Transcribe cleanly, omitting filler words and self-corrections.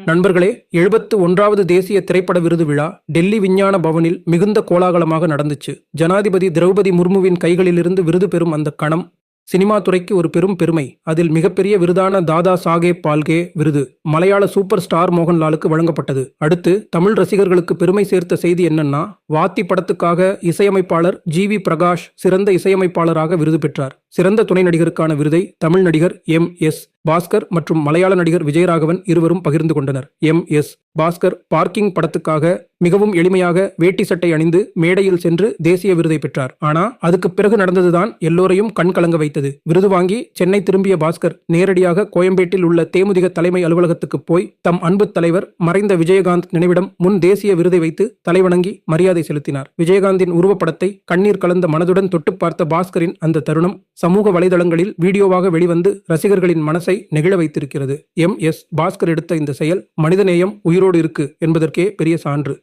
நண்பர்களே, 71வது தேசிய திரைப்பட விருது விழா டெல்லி விஞ்ஞான பவனில் மிகுந்த கோலாகலமாக நடந்துச்சு. ஜனாதிபதி திரௌபதி முர்முவின் கைகளிலிருந்து விருது பெறும் அந்த கணம் சினிமா துறைக்கு ஒரு பெரும் பெருமை. அதில் மிகப்பெரிய விருதான தாதா சாகேப் பால்கே விருது மலையாள சூப்பர் ஸ்டார் மோகன்லாலுக்கு வழங்கப்பட்டது. அடுத்து தமிழ் ரசிகர்களுக்கு பெருமை சேர்த்த செய்தி என்னன்னா, வாத்தி படத்துக்காக இசையமைப்பாளர் ஜி.வி. பிரகாஷ் சிறந்த இசையமைப்பாளராக விருது பெற்றார். சிறந்த துணை நடிகருக்கான விருதை தமிழ் நடிகர் எம்.எஸ். பாஸ்கர் மற்றும் மலையாள நடிகர் விஜயராகவன் இருவரும் பகிர்ந்து கொண்டனர். எம்.எஸ். பாஸ்கர் பார்க்கிங் படத்துக்காக மிகவும் எளிமையாக வேட்டி சட்டை அணிந்து மேடையில் சென்று தேசிய விருதை பெற்றார். ஆனா அதுக்கு பிறகு நடந்ததுதான் எல்லோரையும் கண் கலங்க வைத்தது. விருது வாங்கி சென்னை திரும்பிய பாஸ்கர் நேரடியாக கோயம்பேட்டில் உள்ள தேமுதிக தலைமை அலுவலகத்துக்கு போய் தம் அன்பு தலைவர் மறைந்த விஜயகாந்த் நினைவிடம் முன் தேசிய விருதை வைத்து தலைவணங்கி மரியாதை செலுத்தினார். விஜயகாந்தின் உருவப்படத்தை கண்ணீர் கலந்த மனதுடன் தொட்டு பார்த்த பாஸ்கரின் அந்த தருணம் சமூக வலைதளங்களில் வீடியோவாக வெளிவந்து ரசிகர்களின் மனசை நெகிழ வைத்திருக்கிறது. எம்.எஸ். பாஸ்கர் எடுத்த இந்த செயல் மனிதநேயம் உயிரோடு இருக்கு என்பதற்கே பெரிய சான்று.